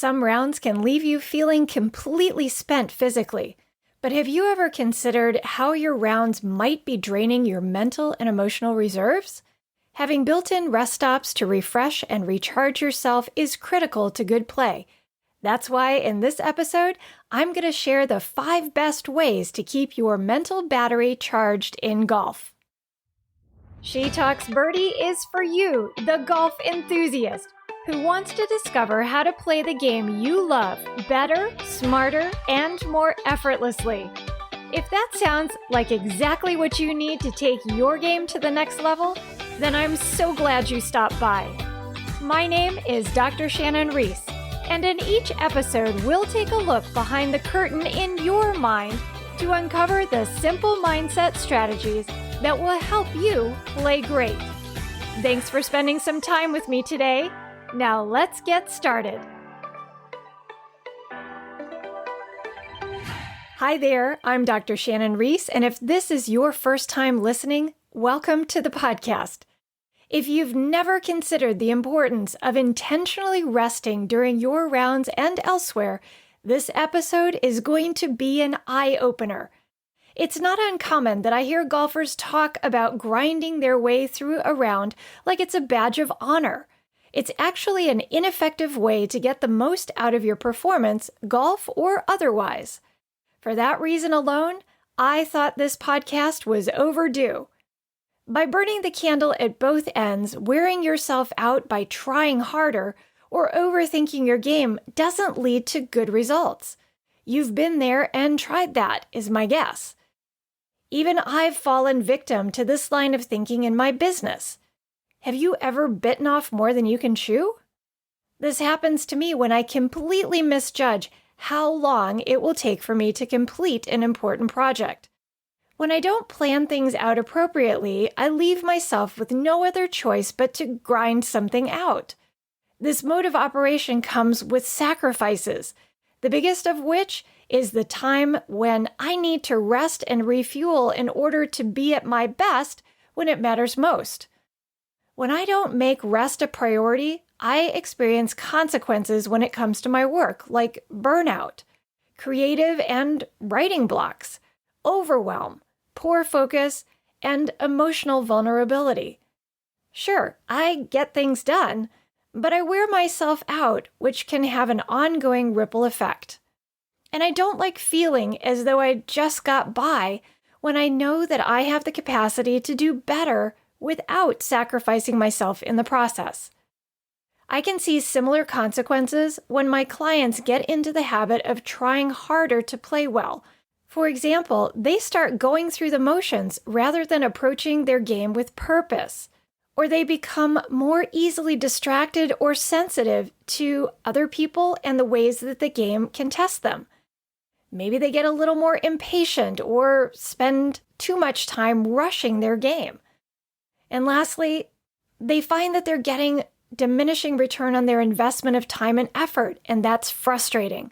some rounds can leave you feeling completely spent physically. But have you ever considered how your rounds might be draining your mental and emotional reserves? Having built-in rest stops to refresh and recharge yourself is critical to good play. That's why in this episode, I'm going to share the 5 best ways to keep your mental battery charged in golf. She Talks Birdie is for you, the golf enthusiast, who wants to discover how to play the game you love better, smarter, and more effortlessly. If that sounds like exactly what you need to take your game to the next level, then I'm so glad you stopped by. My name is Dr. Shannon Reese, and in each episode, we'll take a look behind the curtain in your mind to uncover the simple mindset strategies that will help you play great. Thanks for spending some time with me today. Now let's get started. Hi there, I'm Dr. Shannon Reese, and if this is your first time listening, welcome to the podcast. If you've never considered the importance of intentionally resting during your rounds and elsewhere, this episode is going to be an eye-opener. It's not uncommon that I hear golfers talk about grinding their way through a round like it's a badge of honor. It's actually an ineffective way to get the most out of your performance, golf or otherwise. For that reason alone, I thought this podcast was overdue. By burning the candle at both ends, wearing yourself out by trying harder, or overthinking your game doesn't lead to good results. You've been there and tried that, is my guess. Even I've fallen victim to this line of thinking in my business. Have you ever bitten off more than you can chew? This happens to me when I completely misjudge how long it will take for me to complete an important project. When I don't plan things out appropriately, I leave myself with no other choice but to grind something out. This mode of operation comes with sacrifices, the biggest of which is the time when I need to rest and refuel in order to be at my best when it matters most. When I don't make rest a priority, I experience consequences when it comes to my work, like burnout, creative and writing blocks, overwhelm, poor focus, and emotional vulnerability. Sure, I get things done, but I wear myself out, which can have an ongoing ripple effect. And I don't like feeling as though I just got by when I know that I have the capacity to do better without sacrificing myself in the process. I can see similar consequences when my clients get into the habit of trying harder to play well. For example, they start going through the motions rather than approaching their game with purpose, or they become more easily distracted or sensitive to other people and the ways that the game can test them. Maybe they get a little more impatient or spend too much time rushing their game. And lastly, they find that they're getting diminishing return on their investment of time and effort, and that's frustrating.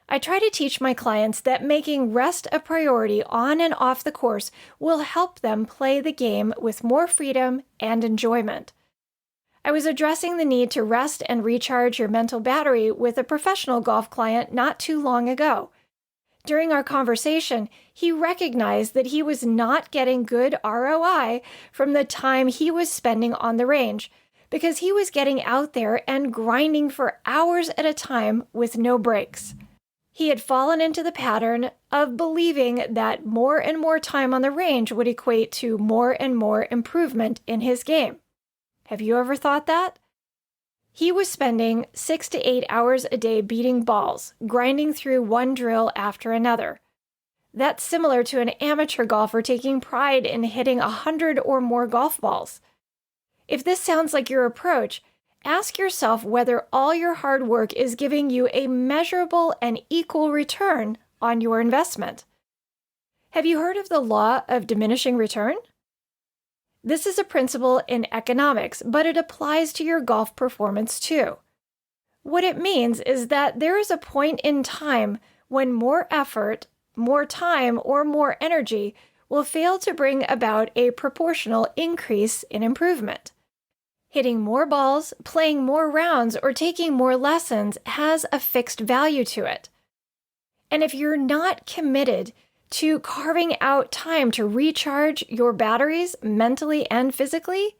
I try to teach my clients that making rest a priority on and off the course will help them play the game with more freedom and enjoyment. I was addressing the need to rest and recharge your mental battery with a professional golf client not too long ago. During our conversation, he recognized that he was not getting good ROI from the time he was spending on the range because he was getting out there and grinding for hours at a time with no breaks. He had fallen into the pattern of believing that more and more time on the range would equate to more and more improvement in his game. Have you ever thought that? He was spending 6 to 8 hours a day beating balls, grinding through one drill after another. That's similar to an amateur golfer taking pride in hitting 100 or more golf balls. If this sounds like your approach, ask yourself whether all your hard work is giving you a measurable and equal return on your investment. Have you heard of the law of diminishing return? This is a principle in economics, but it applies to your golf performance too. What it means is that there is a point in time when more effort, more time, or more energy will fail to bring about a proportional increase in improvement. Hitting more balls, playing more rounds, or taking more lessons has a fixed value to it. And if you're not committed to carving out time to recharge your batteries mentally and physically,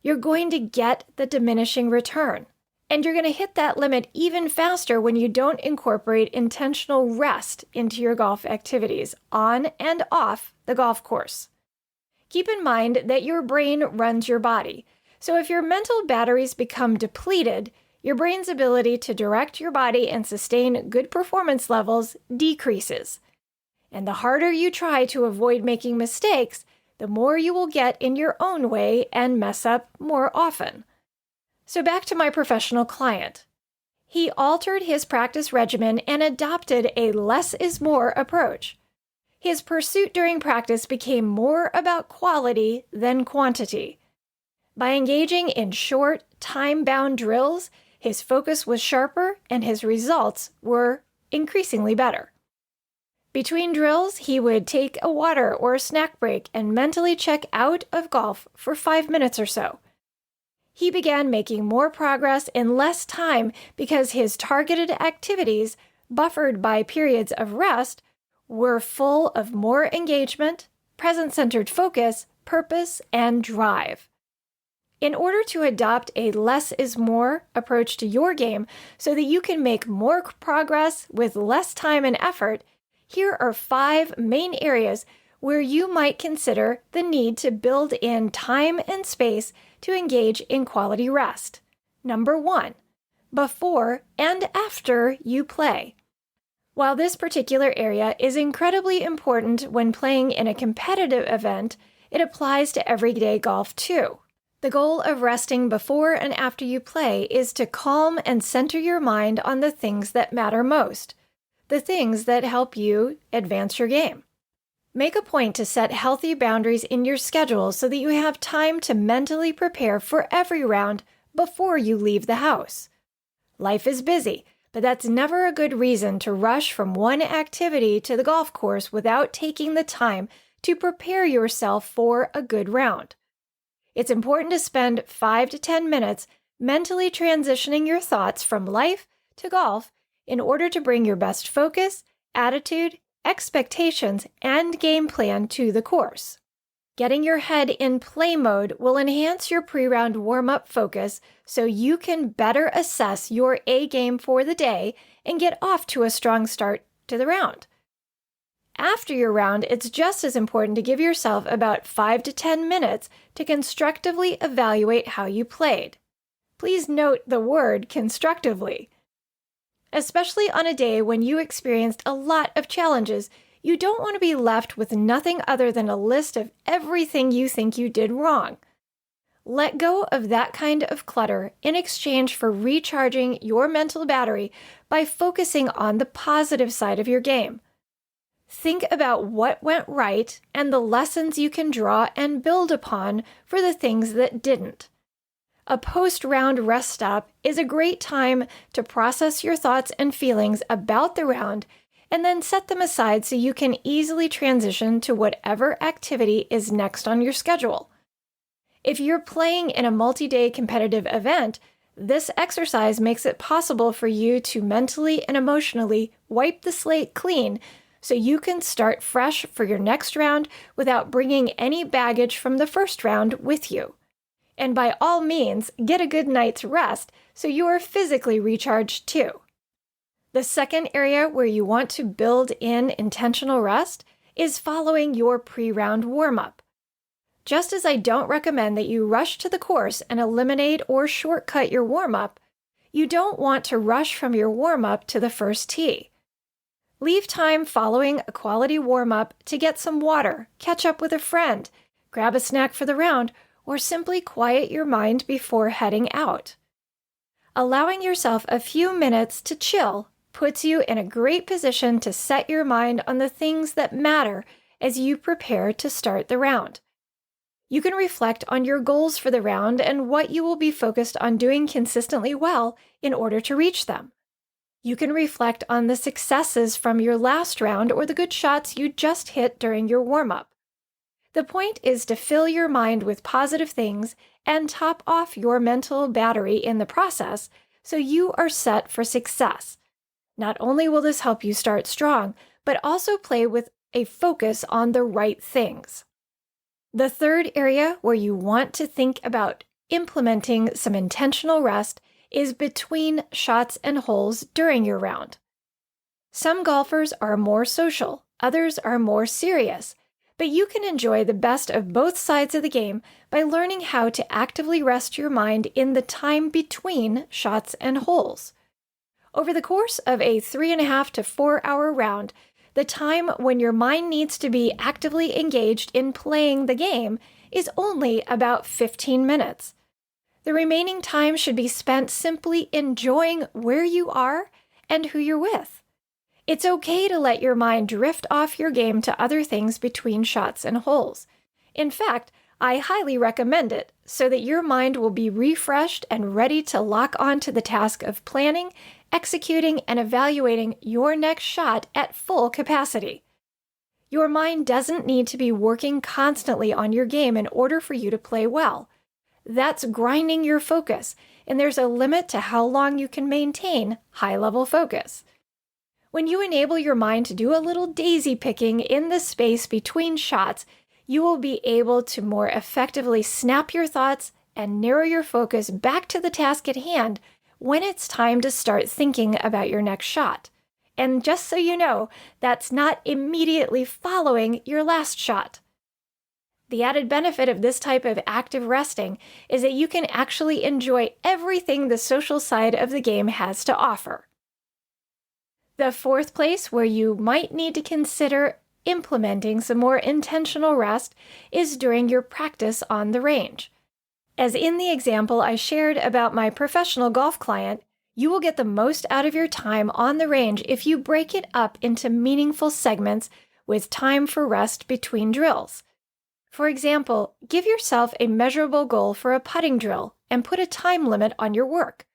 you're going to get the diminishing return. And you're going to hit that limit even faster when you don't incorporate intentional rest into your golf activities on and off the golf course. Keep in mind that your brain runs your body. So if your mental batteries become depleted, your brain's ability to direct your body and sustain good performance levels decreases. And the harder you try to avoid making mistakes, the more you will get in your own way and mess up more often. So back to my professional client. He altered his practice regimen and adopted a less is more approach. His pursuit during practice became more about quality than quantity. By engaging in short, time-bound drills, his focus was sharper and his results were increasingly better. Between drills, he would take a water or a snack break and mentally check out of golf for 5 minutes or so. He began making more progress in less time because his targeted activities, buffered by periods of rest, were full of more engagement, present-centered focus, purpose, and drive. In order to adopt a less is more approach to your game so that you can make more progress with less time and effort, here are 5 main areas where you might consider the need to build in time and space to engage in quality rest. Number 1, before and after you play. While this particular area is incredibly important when playing in a competitive event, it applies to everyday golf too. The goal of resting before and after you play is to calm and center your mind on the things that matter most, the things that help you advance your game. Make a point to set healthy boundaries in your schedule so that you have time to mentally prepare for every round before you leave the house. Life is busy, but that's never a good reason to rush from one activity to the golf course without taking the time to prepare yourself for a good round. It's important to spend 5 to 10 minutes mentally transitioning your thoughts from life to golf in order to bring your best focus, attitude, expectations, and game plan to the course. Getting your head in play mode will enhance your pre-round warm-up focus so you can better assess your A game for the day and get off to a strong start to the round. After your round, it's just as important to give yourself about 5 to 10 minutes to constructively evaluate how you played. Please note the word constructively. Especially on a day when you experienced a lot of challenges, you don't want to be left with nothing other than a list of everything you think you did wrong. Let go of that kind of clutter in exchange for recharging your mental battery by focusing on the positive side of your game. Think about what went right and the lessons you can draw and build upon for the things that didn't. A post-round rest stop is a great time to process your thoughts and feelings about the round and then set them aside so you can easily transition to whatever activity is next on your schedule. If you're playing in a multi-day competitive event, this exercise makes it possible for you to mentally and emotionally wipe the slate clean so you can start fresh for your next round without bringing any baggage from the first round with you. And by all means, get a good night's rest so you are physically recharged too. The second area where you want to build in intentional rest is following your pre-round warm-up. Just as I don't recommend that you rush to the course and eliminate or shortcut your warm-up, you don't want to rush from your warm-up to the first tee. Leave time following a quality warm-up to get some water, catch up with a friend, grab a snack for the round, or simply quiet your mind before heading out. Allowing yourself a few minutes to chill puts you in a great position to set your mind on the things that matter as you prepare to start the round. You can reflect on your goals for the round and what you will be focused on doing consistently well in order to reach them. You can reflect on the successes from your last round or the good shots you just hit during your warm-up. The point is to fill your mind with positive things and top off your mental battery in the process so you are set for success. Not only will this help you start strong, but also play with a focus on the right things. The third area where you want to think about implementing some intentional rest is between shots and holes during your round. Some golfers are more social, others are more serious, but you can enjoy the best of both sides of the game by learning how to actively rest your mind in the time between shots and holes. Over the course of a 3.5 to 4 hour round, the time when your mind needs to be actively engaged in playing the game is only about 15 minutes. The remaining time should be spent simply enjoying where you are and who you're with. It's okay to let your mind drift off your game to other things between shots and holes. In fact, I highly recommend it so that your mind will be refreshed and ready to lock onto the task of planning, executing, and evaluating your next shot at full capacity. Your mind doesn't need to be working constantly on your game in order for you to play well. That's grinding your focus, and there's a limit to how long you can maintain high-level focus. When you enable your mind to do a little daisy picking in the space between shots, you will be able to more effectively snap your thoughts and narrow your focus back to the task at hand when it's time to start thinking about your next shot. And just so you know, that's not immediately following your last shot. The added benefit of this type of active resting is that you can actually enjoy everything the social side of the game has to offer. The fourth place where you might need to consider implementing some more intentional rest is during your practice on the range. As in the example I shared about my professional golf client, you will get the most out of your time on the range if you break it up into meaningful segments with time for rest between drills. For example, give yourself a measurable goal for a putting drill and put a time limit on your work.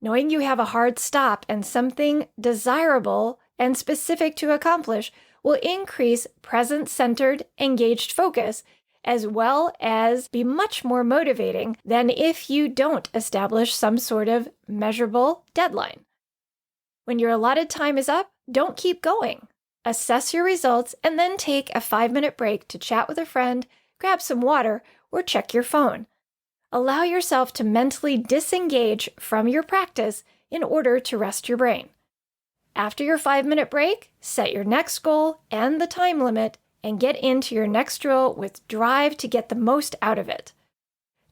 Knowing you have a hard stop and something desirable and specific to accomplish will increase present-centered, engaged focus, as well as be much more motivating than if you don't establish some sort of measurable deadline. When your allotted time is up, don't keep going. Assess your results and then take a 5-minute break to chat with a friend, grab some water, or check your phone. Allow yourself to mentally disengage from your practice in order to rest your brain. After your 5-minute break, set your next goal and the time limit and get into your next drill with drive to get the most out of it.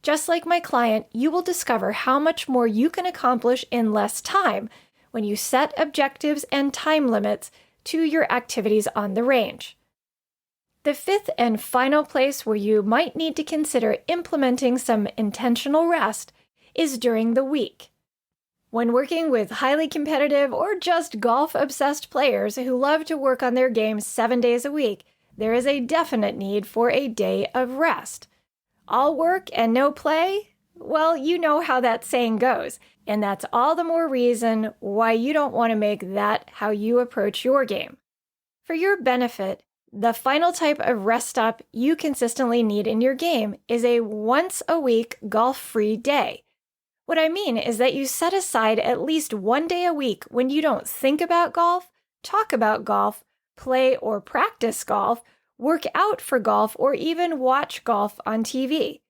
Just like my client, you will discover how much more you can accomplish in less time when you set objectives and time limits to your activities on the range. The fifth and final place where you might need to consider implementing some intentional rest is during the week. When working with highly competitive or just golf-obsessed players who love to work on their game 7 days a week, there is a definite need for a day of rest. All work and no play? Well, you know how that saying goes, and that's all the more reason why you don't want to make that how you approach your game. For your benefit, the final type of rest stop you consistently need in your game is a once-a-week golf-free day. What I mean is that you set aside at least 1 day a week when you don't think about golf, talk about golf, play or practice golf, work out for golf, or even watch golf on TV.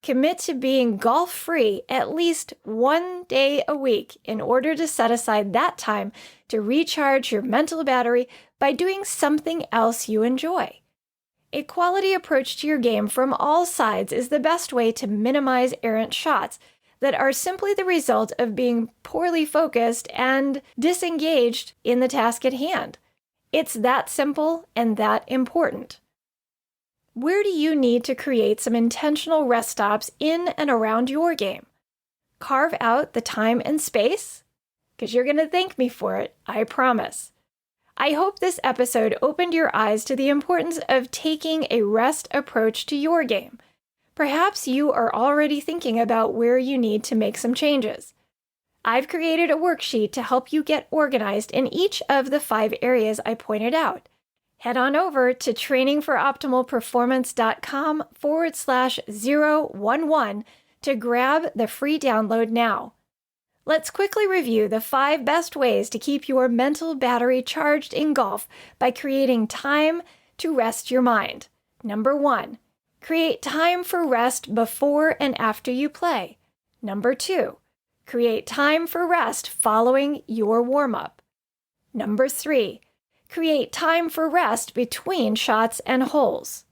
Commit to being golf-free at least 1 day a week in order to set aside that time to recharge your mental battery by doing something else you enjoy. A quality approach to your game from all sides is the best way to minimize errant shots that are simply the result of being poorly focused and disengaged in the task at hand. It's that simple and that important. Where do you need to create some intentional rest stops in and around your game? Carve out the time and space? Because you're going to thank me for it, I promise. I hope this episode opened your eyes to the importance of taking a rest approach to your game. Perhaps you are already thinking about where you need to make some changes. I've created a worksheet to help you get organized in each of the 5 areas I pointed out. Head on over to trainingforoptimalperformance.com/011 to grab the free download now. Let's quickly review the 5 best ways to keep your mental battery charged in golf by creating time to rest your mind. Number 1, create time for rest before and after you play. Number 2, create time for rest following your warm-up. Number 3, create time for rest between shots and holes.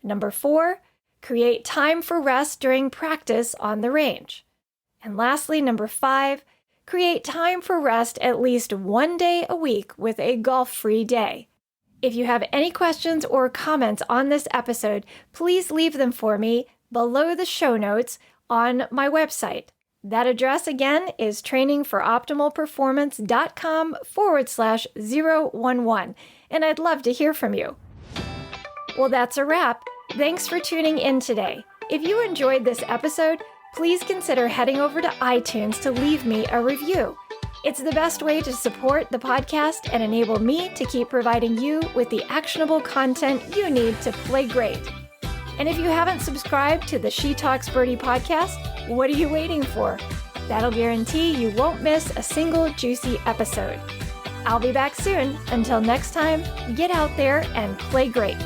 Number 4, create time for rest during practice on the range. And lastly, number 5, create time for rest at least one day a week with a golf-free day. If you have any questions or comments on this episode, please leave them for me below the show notes on my website. That address again is trainingforoptimalperformance.com/011, and I'd love to hear from you. Well, that's a wrap. Thanks for tuning in today. If you enjoyed this episode, please consider heading over to iTunes to leave me a review. It's the best way to support the podcast and enable me to keep providing you with the actionable content you need to play great. And if you haven't subscribed to the She Talks Birdie podcast, what are you waiting for? That'll guarantee you won't miss a single juicy episode. I'll be back soon. Until next time, get out there and play great.